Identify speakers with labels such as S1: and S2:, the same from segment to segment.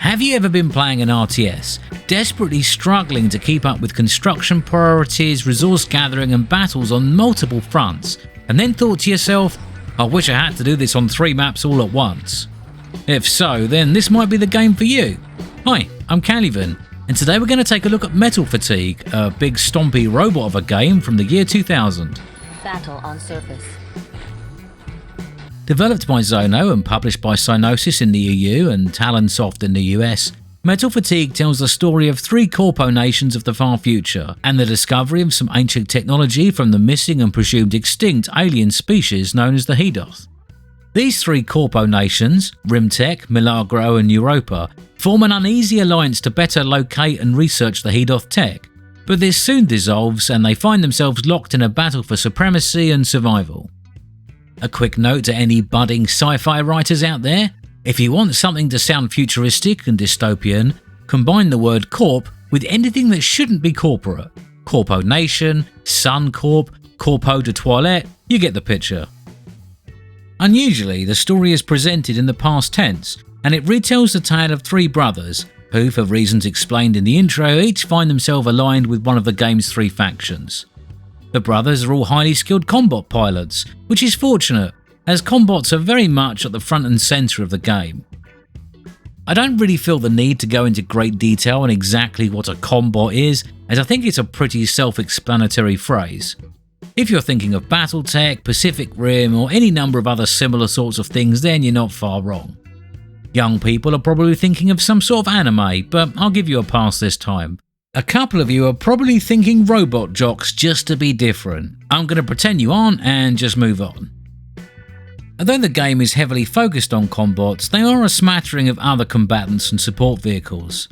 S1: Have you ever been playing an RTS, desperately struggling to keep up with construction priorities, resource gathering and battles on multiple fronts, and then thought to yourself, I wish I had to do this on 3 maps all at once? If so, then this might be the game for you. Hi, I'm Calivan, and today we're going to take a look at Metal Fatigue, a big stompy robot of a game from the year 2000.
S2: Battle on surface.
S1: Developed by Zono and published by Psygnosis in the EU and Talonsoft in the US, Metal Fatigue tells the story of 3 corpo nations of the far future and the discovery of some ancient technology from the missing and presumed extinct alien species known as the Hedoth. These 3 corpo nations, Rimtech, Milagro and Europa, form an uneasy alliance to better locate and research the Hedoth tech, but this soon dissolves and they find themselves locked in a battle for supremacy and survival. A quick note to any budding sci-fi writers out there: if you want something to sound futuristic and dystopian, combine the word corp with anything that shouldn't be corporate. Corpo Nation, Sun Corp, Corpo de Toilette, you get the picture. Unusually, the story is presented in the past tense, and it retells the tale of 3 brothers, who, for reasons explained in the intro, each find themselves aligned with one of the game's 3 factions. The brothers are all highly skilled ComBot pilots, which is fortunate, as ComBots are very much at the front and centre of the game. I don't really feel the need to go into great detail on exactly what a ComBot is, as I think it's a pretty self-explanatory phrase. If you're thinking of Battletech, Pacific Rim or any number of other similar sorts of things, then you're not far wrong. Young people are probably thinking of some sort of anime, but I'll give you a pass this time. A couple of you are probably thinking robot jocks just to be different. I'm going to pretend you aren't and just move on. Although the game is heavily focused on ComBots, they are a smattering of other combatants and support vehicles.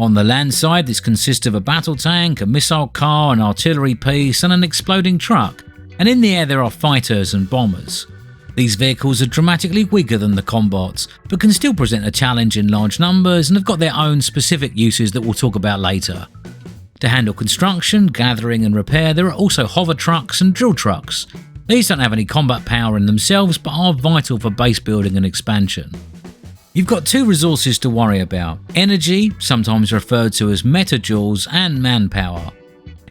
S1: On the land side, this consists of a battle tank, a missile car, an artillery piece and an exploding truck, and in the air there are fighters and bombers. These vehicles are dramatically weaker than the ComBots, but can still present a challenge in large numbers and have got their own specific uses that we'll talk about later. To handle construction, gathering and repair, there are also hover trucks and drill trucks. These don't have any combat power in themselves, but are vital for base building and expansion. You've got 2 resources to worry about: energy, sometimes referred to as metajoules, and manpower.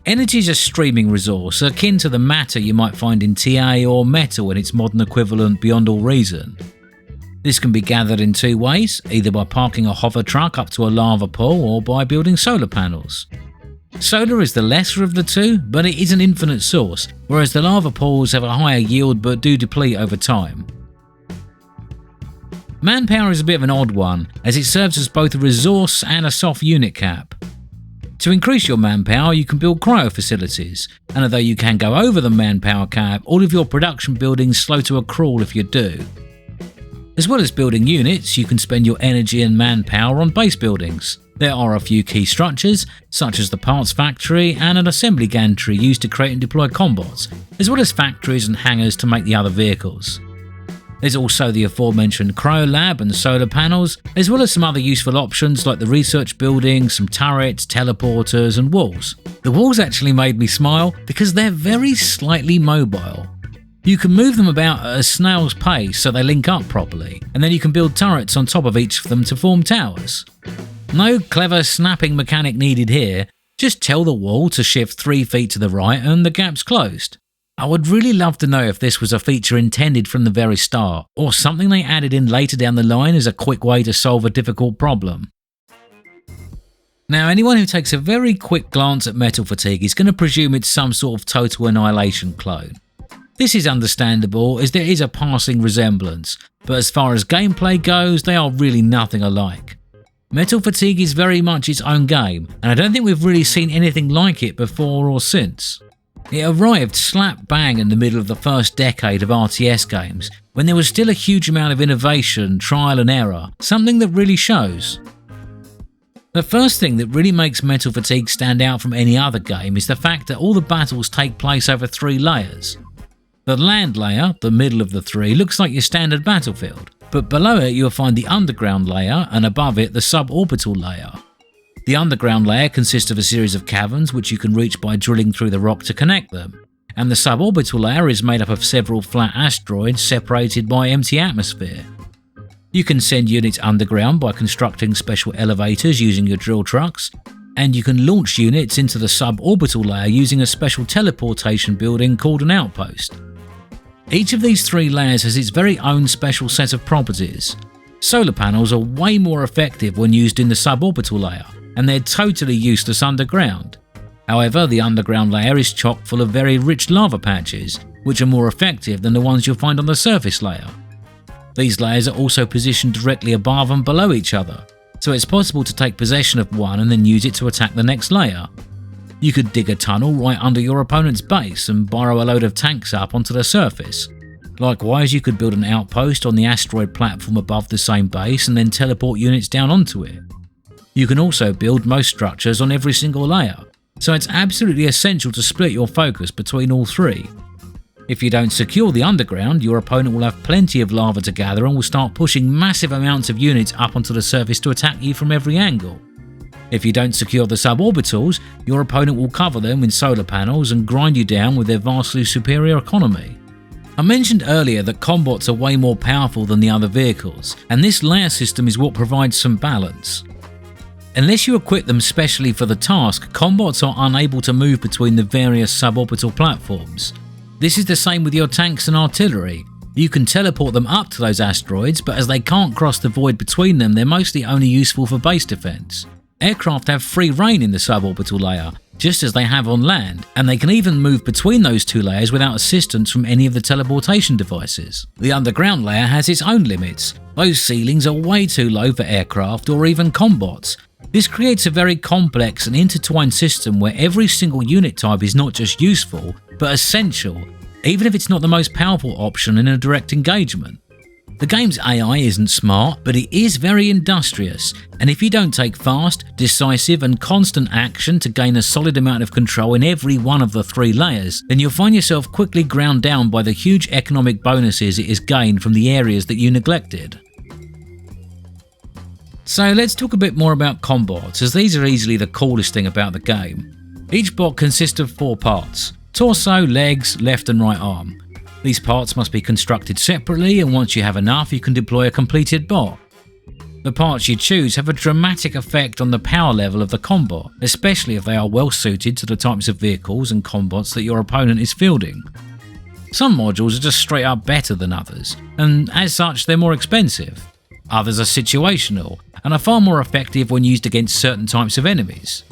S1: Energy is a streaming resource, akin to the matter you might find in TA or metal in its modern equivalent Beyond All Reason. This can be gathered in 2 ways, either by parking a hover truck up to a lava pool or by building solar panels. Solar is the lesser of the 2, but it is an infinite source, whereas the lava pools have a higher yield but do deplete over time. Manpower is a bit of an odd one, as it serves as both a resource and a soft unit cap. To increase your manpower, you can build cryo facilities, and although you can go over the manpower cap, all of your production buildings slow to a crawl if you do. As well as building units, you can spend your energy and manpower on base buildings. There are a few key structures, such as the parts factory and an assembly gantry used to create and deploy ComBots, as well as factories and hangars to make the other vehicles. There's also the aforementioned cryo lab and solar panels, as well as some other useful options like the research building, some turrets, teleporters and walls. The walls actually made me smile because they're very slightly mobile. You can move them about at a snail's pace so they link up properly, and then you can build turrets on top of each of them to form towers. No clever snapping mechanic needed here, just tell the wall to shift 3 feet to the right and the gap's closed. I would really love to know if this was a feature intended from the very start, or something they added in later down the line as a quick way to solve a difficult problem. Now, anyone who takes a very quick glance at Metal Fatigue is going to presume it's some sort of Total Annihilation clone. This is understandable as there is a passing resemblance, but as far as gameplay goes, they are really nothing alike. Metal Fatigue is very much its own game, and I don't think we've really seen anything like it before or since. It arrived slap bang in the middle of the first decade of RTS games, when there was still a huge amount of innovation, trial and error, something that really shows. The first thing that really makes Metal Fatigue stand out from any other game is the fact that all the battles take place over 3 layers. The land layer, the middle of the 3, looks like your standard battlefield, but below it you'll find the underground layer and above it the suborbital layer. The underground layer consists of a series of caverns which you can reach by drilling through the rock to connect them, and the suborbital layer is made up of several flat asteroids separated by empty atmosphere. You can send units underground by constructing special elevators using your drill trucks, and you can launch units into the suborbital layer using a special teleportation building called an outpost. Each of these three layers has its very own special set of properties. Solar panels are way more effective when used in the suborbital layer, and they're totally useless underground. However, the underground layer is chock full of very rich lava patches, which are more effective than the ones you'll find on the surface layer. These layers are also positioned directly above and below each other, so it's possible to take possession of one and then use it to attack the next layer. You could dig a tunnel right under your opponent's base and borrow a load of tanks up onto the surface. Likewise, you could build an outpost on the asteroid platform above the same base and then teleport units down onto it. You can also build most structures on every single layer, so it's absolutely essential to split your focus between all three. If you don't secure the underground, your opponent will have plenty of lava to gather and will start pushing massive amounts of units up onto the surface to attack you from every angle. If you don't secure the suborbitals, your opponent will cover them with solar panels and grind you down with their vastly superior economy. I mentioned earlier that ComBots are way more powerful than the other vehicles, and this layer system is what provides some balance. Unless you equip them specially for the task, ComBots are unable to move between the various suborbital platforms. This is the same with your tanks and artillery. You can teleport them up to those asteroids, but as they can't cross the void between them, they're mostly only useful for base defense. Aircraft have free reign in the suborbital layer, just as they have on land, and they can even move between those two layers without assistance from any of the teleportation devices. The underground layer has its own limits. Those ceilings are way too low for aircraft or even ComBots. This creates a very complex and intertwined system where every single unit type is not just useful, but essential, even if it's not the most powerful option in a direct engagement. The game's AI isn't smart, but it is very industrious, and if you don't take fast, decisive and constant action to gain a solid amount of control in every one of the three layers, then you'll find yourself quickly ground down by the huge economic bonuses it is gained from the areas that you neglected. So let's talk a bit more about ComBots, as these are easily the coolest thing about the game. Each bot consists of 4 parts: torso, legs, left and right arm. These parts must be constructed separately, and once you have enough, you can deploy a completed bot. The parts you choose have a dramatic effect on the power level of the ComBot, especially if they are well suited to the types of vehicles and ComBots that your opponent is fielding. Some modules are just straight up better than others, and as such they're more expensive. Others are situational, and are far more effective when used against certain types of enemies.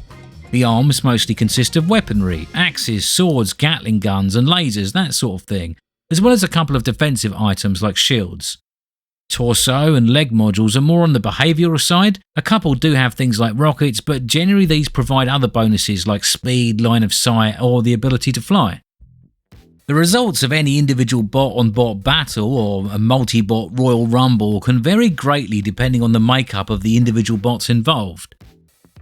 S1: The arms mostly consist of weaponry, axes, swords, Gatling guns and lasers, that sort of thing, as well as a couple of defensive items like shields. Torso and leg modules are more on the behavioural side. A couple do have things like rockets, but generally these provide other bonuses like speed, line of sight or the ability to fly. The results of any individual bot-on-bot battle or a multi-bot Royal Rumble can vary greatly depending on the makeup of the individual bots involved.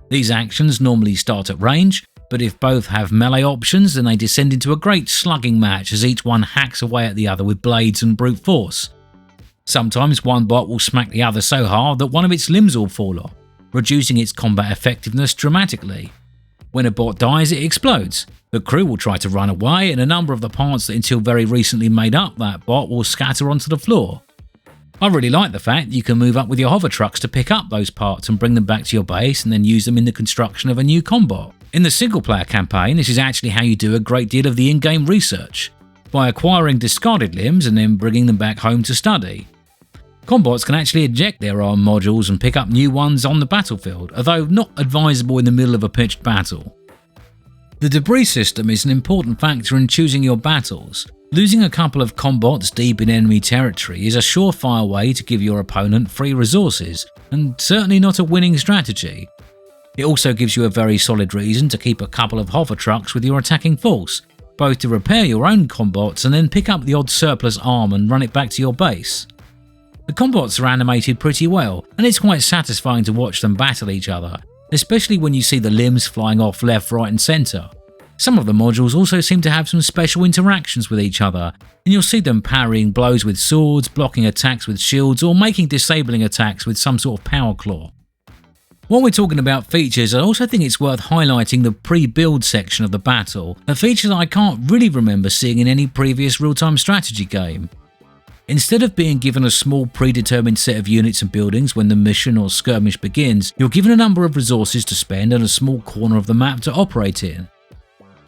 S1: These actions normally start at range, but if both have melee options, then they descend into a great slugging match as each one hacks away at the other with blades and brute force. Sometimes one bot will smack the other so hard that one of its limbs will fall off, reducing its combat effectiveness dramatically. When a bot dies, it explodes. The crew will try to run away, and a number of the parts that until very recently made up that bot will scatter onto the floor. I really like the fact that you can move up with your hover trucks to pick up those parts and bring them back to your base and then use them in the construction of a new ComBot. In the single-player campaign, this is actually how you do a great deal of the in-game research, by acquiring discarded limbs and then bringing them back home to study. ComBots can actually eject their arm modules and pick up new ones on the battlefield, although not advisable in the middle of a pitched battle. The debris system is an important factor in choosing your battles. Losing a couple of ComBots deep in enemy territory is a surefire way to give your opponent free resources, and certainly not a winning strategy. It also gives you a very solid reason to keep a couple of hover trucks with your attacking force, both to repair your own ComBots and then pick up the odd surplus arm and run it back to your base. The ComBots are animated pretty well, and it's quite satisfying to watch them battle each other, especially when you see the limbs flying off left, right and centre. Some of the modules also seem to have some special interactions with each other, and you'll see them parrying blows with swords, blocking attacks with shields, or making disabling attacks with some sort of power claw. While we're talking about features, I also think it's worth highlighting the pre-build section of the battle, a feature that I can't really remember seeing in any previous real-time strategy game. Instead of being given a small predetermined set of units and buildings when the mission or skirmish begins, you're given a number of resources to spend and a small corner of the map to operate in.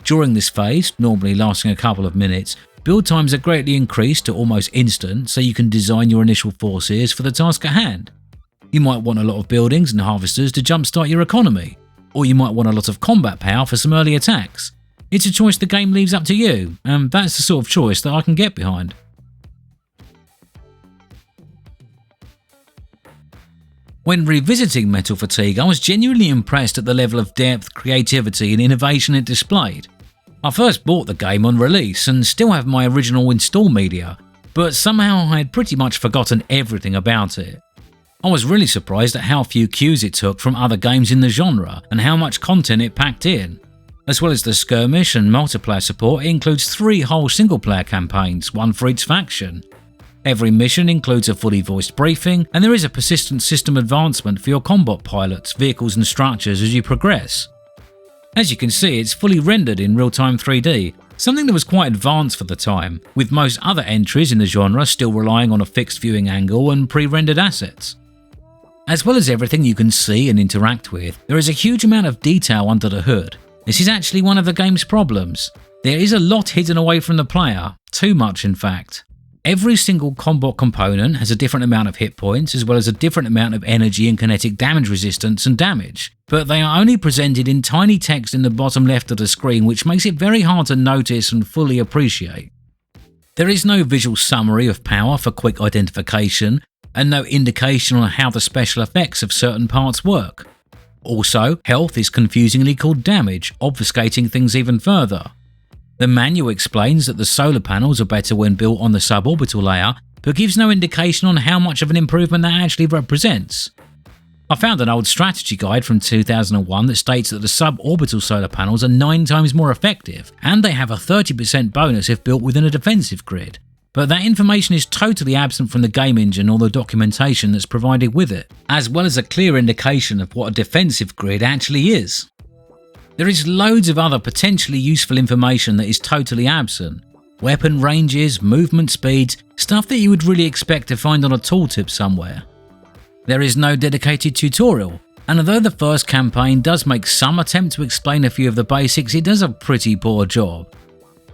S1: During this phase, normally lasting a couple of minutes, build times are greatly increased to almost instant so you can design your initial forces for the task at hand. You might want a lot of buildings and harvesters to jumpstart your economy, or you might want a lot of combat power for some early attacks. It's a choice the game leaves up to you, and that's the sort of choice that I can get behind. When revisiting Metal Fatigue, I was genuinely impressed at the level of depth, creativity and innovation it displayed. I first bought the game on release and still have my original install media, but somehow I had pretty much forgotten everything about it. I was really surprised at how few cues it took from other games in the genre and how much content it packed in. As well as the skirmish and multiplayer support, it includes 3 whole single-player campaigns, one for each faction. Every mission includes a fully voiced briefing, and there is a persistent system advancement for your ComBot pilots, vehicles and structures as you progress. As you can see, it's fully rendered in real-time 3D, something that was quite advanced for the time, with most other entries in the genre still relying on a fixed viewing angle and pre-rendered assets. As well as everything you can see and interact with, there is a huge amount of detail under the hood. This is actually one of the game's problems. There is a lot hidden away from the player, too much in fact. Every single ComBot component has a different amount of hit points as well as a different amount of energy and kinetic damage resistance and damage, but they are only presented in tiny text in the bottom left of the screen, which makes it very hard to notice and fully appreciate. There is no visual summary of power for quick identification, and no indication on how the special effects of certain parts work. Also, health is confusingly called damage, obfuscating things even further. The manual explains that the solar panels are better when built on the suborbital layer, but gives no indication on how much of an improvement that actually represents. I found an old strategy guide from 2001 that states that the suborbital solar panels are 9 times more effective, and they have a 30% bonus if built within a defensive grid. But that information is totally absent from the game engine or the documentation that's provided with it, as well as a clear indication of what a defensive grid actually is. There is loads of other potentially useful information that is totally absent. Weapon ranges, movement speeds, stuff that you would really expect to find on a tooltip somewhere. There is no dedicated tutorial, and although the first campaign does make some attempt to explain a few of the basics, it does a pretty poor job.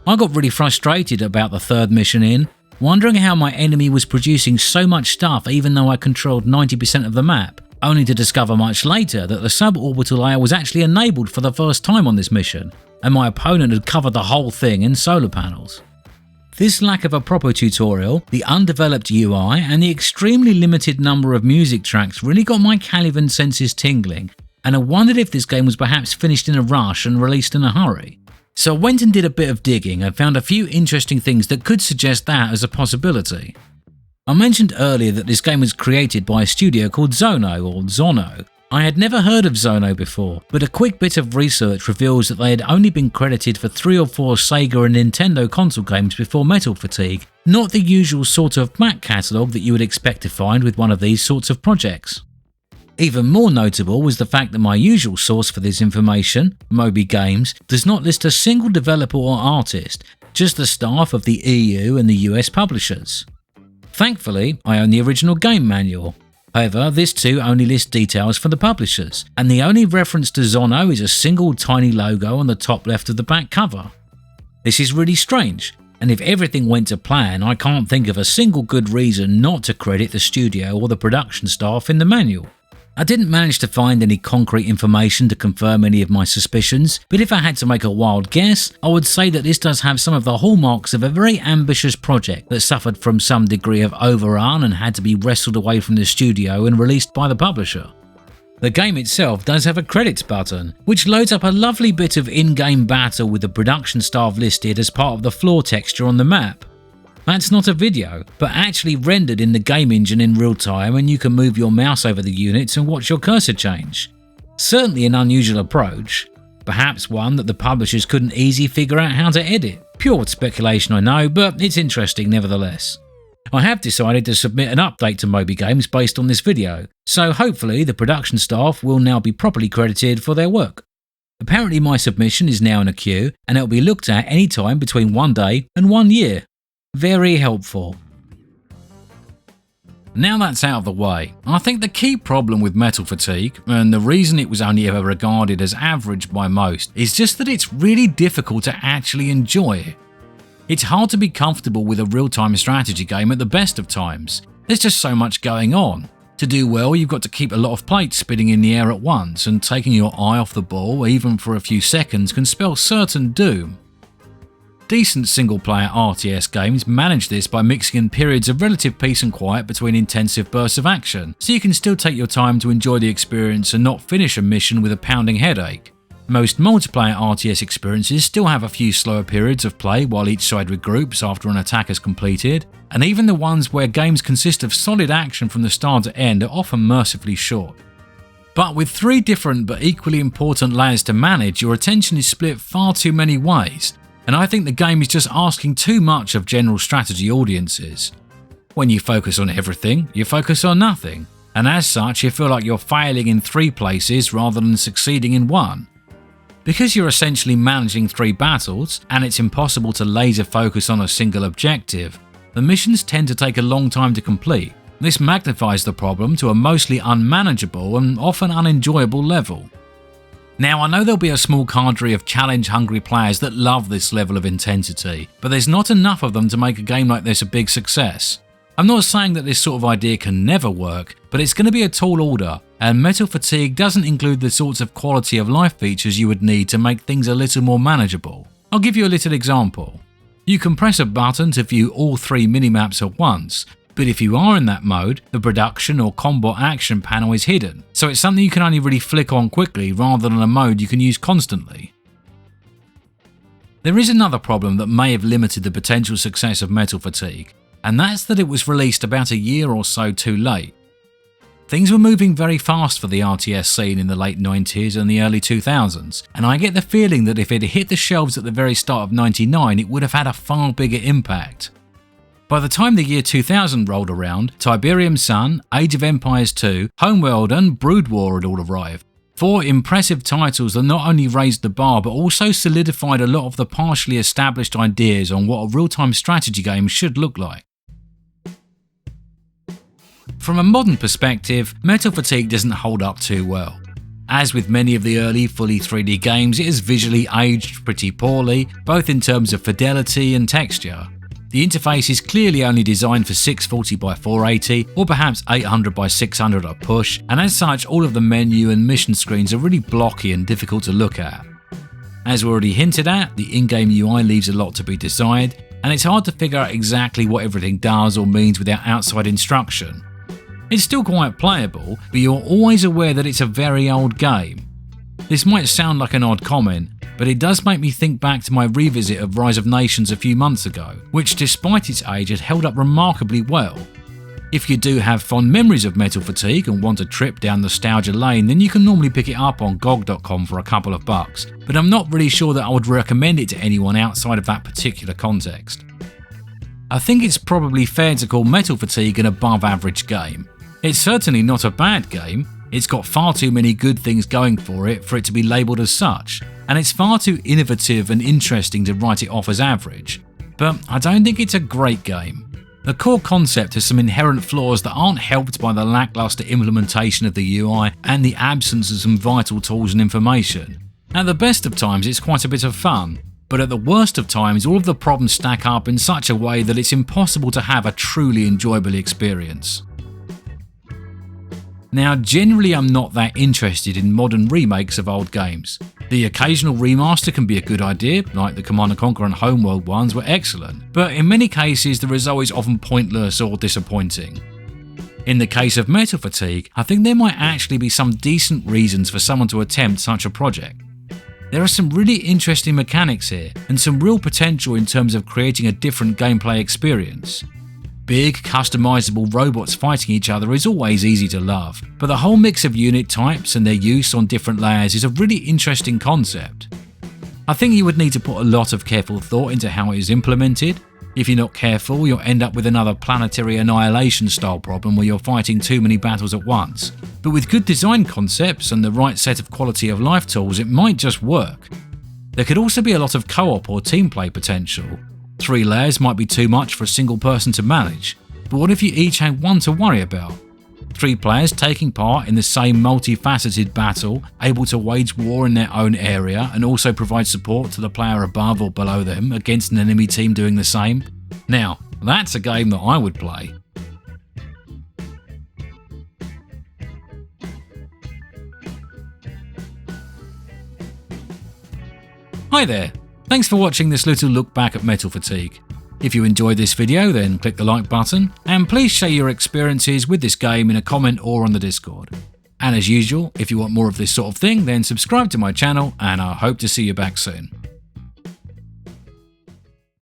S1: I got really frustrated about the third mission in, wondering how my enemy was producing so much stuff even though I controlled 90% of the map, only to discover much later that the suborbital layer was actually enabled for the first time on this mission, and my opponent had covered the whole thing in solar panels. This lack of a proper tutorial, the undeveloped UI, and the extremely limited number of music tracks really got my Caliban senses tingling, and I wondered if this game was perhaps finished in a rush and released in a hurry. So I went and did a bit of digging and found a few interesting things that could suggest that as a possibility. I mentioned earlier that this game was created by a studio called Zono. I had never heard of Zono before, but a quick bit of research reveals that they had only been credited for 3 or 4 Sega and Nintendo console games before Metal Fatigue, not the usual sort of back catalogue that you would expect to find with one of these sorts of projects. Even more notable was the fact that my usual source for this information, Moby Games, does not list a single developer or artist, just the staff of the EU and the US publishers. Thankfully, I own the original game manual. However, this too only lists details for the publishers, and the only reference to Zono is a single tiny logo on the top left of the back cover. This is really strange, and if everything went to plan, I can't think of a single good reason not to credit the studio or the production staff in the manual. I didn't manage to find any concrete information to confirm any of my suspicions, but if I had to make a wild guess, I would say that this does have some of the hallmarks of a very ambitious project that suffered from some degree of overrun and had to be wrestled away from the studio and released by the publisher. The game itself does have a credits button, which loads up a lovely bit of in-game battle with the production staff listed as part of the floor texture on the map. That's not a video, but actually rendered in the game engine in real time, and you can move your mouse over the units and watch your cursor change. Certainly an unusual approach, perhaps one that the publishers couldn't easily figure out how to edit. Pure speculation I know, but it's interesting nevertheless. I have decided to submit an update to Moby Games based on this video, so hopefully the production staff will now be properly credited for their work. Apparently my submission is now in a queue, and it will be looked at any time between 1 day and 1 year. Very helpful. Now that's out of the way, I think the key problem with Metal Fatigue, and the reason it was only ever regarded as average by most, is just that it's really difficult to actually enjoy it. It's hard to be comfortable with a real-time strategy game at the best of times. There's just so much going on. To do well, you've got to keep a lot of plates spinning in the air at once, and taking your eye off the ball, even for a few seconds, can spell certain doom. Decent single-player RTS games manage this by mixing in periods of relative peace and quiet between intensive bursts of action, so you can still take your time to enjoy the experience and not finish a mission with a pounding headache. Most multiplayer RTS experiences still have a few slower periods of play while each side regroups after an attack is completed, and even the ones where games consist of solid action from the start to end are often mercifully short. But with 3 different but equally important layers to manage, your attention is split far too many ways, and I think the game is just asking too much of general strategy audiences. When you focus on everything, you focus on nothing, and as such you feel like you're failing in 3 places rather than succeeding in 1. Because you're essentially managing 3 battles, and it's impossible to laser focus on a single objective, the missions tend to take a long time to complete. This magnifies the problem to a mostly unmanageable and often unenjoyable level. Now, I know there'll be a small cadre of challenge-hungry players that love this level of intensity, but there's not enough of them to make a game like this a big success. I'm not saying that this sort of idea can never work, but it's going to be a tall order, and Metal Fatigue doesn't include the sorts of quality of life features you would need to make things a little more manageable. I'll give you a little example. You can press a button to view all 3 minimaps at once, but if you are in that mode, the production or ComBot action panel is hidden, so it's something you can only really flick on quickly rather than a mode you can use constantly. There is another problem that may have limited the potential success of Metal Fatigue, and that's that it was released about a year or so too late. Things were moving very fast for the RTS scene in the late 90s and the early 2000s, and I get the feeling that if it had hit the shelves at the very start of 99, it would have had a far bigger impact. By the time the year 2000 rolled around, Tiberium Sun, Age of Empires 2, Homeworld and Brood War had all arrived. 4 impressive titles that not only raised the bar but also solidified a lot of the partially established ideas on what a real-time strategy game should look like. From a modern perspective, Metal Fatigue doesn't hold up too well. As with many of the early fully 3D games, it is visually aged pretty poorly, both in terms of fidelity and texture. The interface is clearly only designed for 640 by 480 or perhaps 800 by 600 at push, and as such all of the menu and mission screens are really blocky and difficult to look at. As already hinted at, the in-game UI leaves a lot to be desired, and it's hard to figure out exactly what everything does or means without outside instruction. It's still quite playable, but you're always aware that it's a very old game. This might sound like an odd comment, but it does make me think back to my revisit of Rise of Nations a few months ago, which despite its age had held up remarkably well. If you do have fond memories of Metal Fatigue and want a trip down nostalgia lane, then you can normally pick it up on GOG.com for a couple of bucks, but I'm not really sure that I would recommend it to anyone outside of that particular context. I think it's probably fair to call Metal Fatigue an above average game. It's certainly not a bad game, it's got far too many good things going for it to be labelled as such, and it's far too innovative and interesting to write it off as average, but I don't think it's a great game. The core concept has some inherent flaws that aren't helped by the lackluster implementation of the UI and the absence of some vital tools and information. At the best of times it's quite a bit of fun, but at the worst of times all of the problems stack up in such a way that it's impossible to have a truly enjoyable experience. Now, generally I'm not that interested in modern remakes of old games. The occasional remaster can be a good idea, like the Command & Conquer and Homeworld ones were excellent, but in many cases the result is often pointless or disappointing. In the case of Metal Fatigue, I think there might actually be some decent reasons for someone to attempt such a project. There are some really interesting mechanics here, and some real potential in terms of creating a different gameplay experience. Big, customizable robots fighting each other is always easy to love, but the whole mix of unit types and their use on different layers is a really interesting concept. I think you would need to put a lot of careful thought into how it is implemented. If you're not careful, you'll end up with another planetary annihilation style problem where you're fighting too many battles at once. But with good design concepts and the right set of quality of life tools, it might just work. There could also be a lot of co-op or team play potential. 3 layers might be too much for a single person to manage. But what if you each had one to worry about? 3 players taking part in the same multifaceted battle, able to wage war in their own area and also provide support to the player above or below them against an enemy team doing the same? Now, that's a game that I would play. Hi there, thanks for watching this little look back at Metal Fatigue. If you enjoyed this video, then click the like button, and please share your experiences with this game in a comment or on the Discord. And as usual, if you want more of this sort of thing, then subscribe to my channel, and I hope to see you back soon.